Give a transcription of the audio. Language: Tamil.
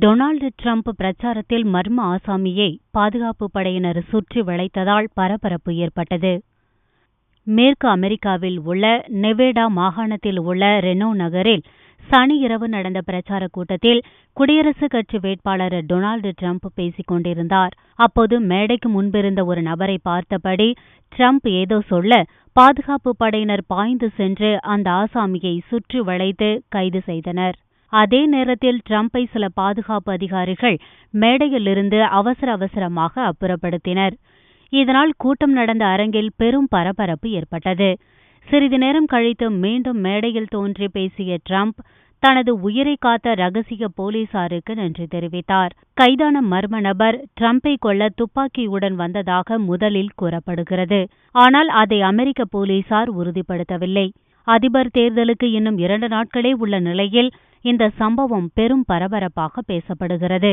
டொனால்டு டிரம்ப் பிரச்சாரத்தில் மர்ம ஆசாமியை பாதுகாப்பு படையினர் சுற்றி வளைத்ததால் பரபரப்பு ஏற்பட்டது. மேற்கு அமெரிக்காவில் உள்ள நெவேடா மாகாணத்தில் உள்ள ரெனோ நகரில் சனி இரவு நடந்த பிரச்சார கூட்டத்தில் குடியரசுக் கட்சி வேட்பாளர் டொனால்டு டிரம்ப் பேசிக் கொண்டிருந்தார். அப்போது மேடைக்கு முன்பிருந்த ஒரு நபரை பார்த்தபடி டிரம்ப் ஏதோ சொல்ல பாதுகாப்பு படையினர் பாய்ந்து சென்று அந்த ஆசாமியை சுற்றி வளைத்து கைது செய்தனர். அதே நேரத்தில் டிரம்பை சில பாதுகாப்பு அதிகாரிகள் மேடையிலிருந்து அவசரமாக அப்புறப்படுத்தினர். இதனால் கூட்டம் நடந்த அரங்கில் பெரும் பரபரப்பு ஏற்பட்டது. சிறிது நேரம் கழித்து மீண்டும் மேடையில் தோன்றி பேசிய டிரம்ப் தனது உயிரை காத்த ரகசிய போலீசாருக்கு நன்றி தெரிவித்தார். கைதான மர்ம நபர் டிரம்பை கொல்ல துப்பாக்கியுடன் வந்ததாக முதலில் கூறப்படுகிறது. ஆனால் அதை அமெரிக்க போலீசார் உறுதிப்படுத்தவில்லை. அதிபர் தேர்தலுக்கு இன்னும் 2 நாட்களே உள்ள நிலையில் இந்த சம்பவம் பெரும் பரபரப்பாக பேசப்படுகிறது.